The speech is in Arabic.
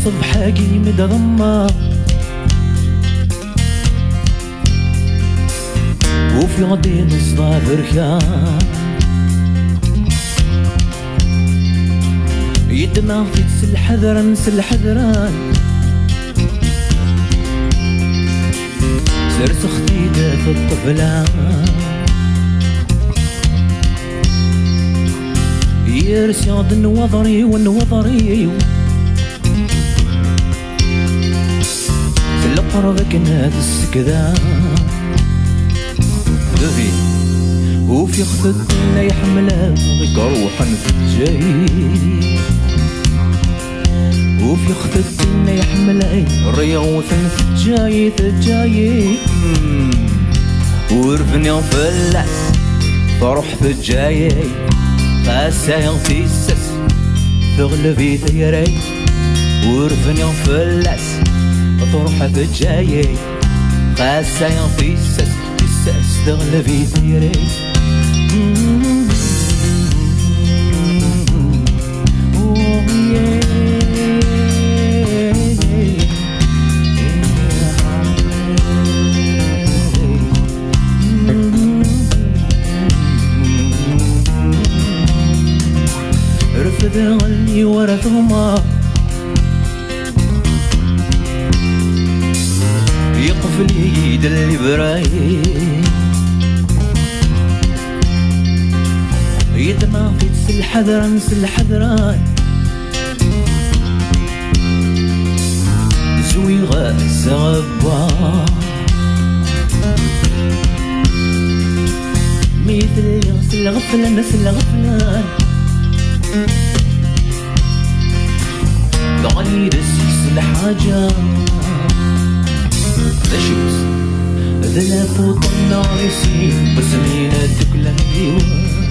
صبحاكي مدغمة وفي غدي نصدى بركان يدنا في الحذران الحذران سرت اختي في الطفلان يرسيض النوضري والنوضري سلقربك ناد السكدان ذي وفي خدتنا يحملها روحا في الجاي وفي خدتنا يحملها ريوثا في الجاي تجاي ورفني فلاس فرح في الجاي خاسا يغتيسس تغلبي ثيري ورفني فلاس تروح في الجاي خاسا يغتيسس تغلبي ثيري رفض غني ورث غمار يقفل يد الإبراهيم يدنا في الحذران الحذران زويغة الزغبة مثل يغسل الغفلان الغفلان غير السيس الحاجة ذا شمس ذا لافوط النار يسير بسمينة تكلم ديوان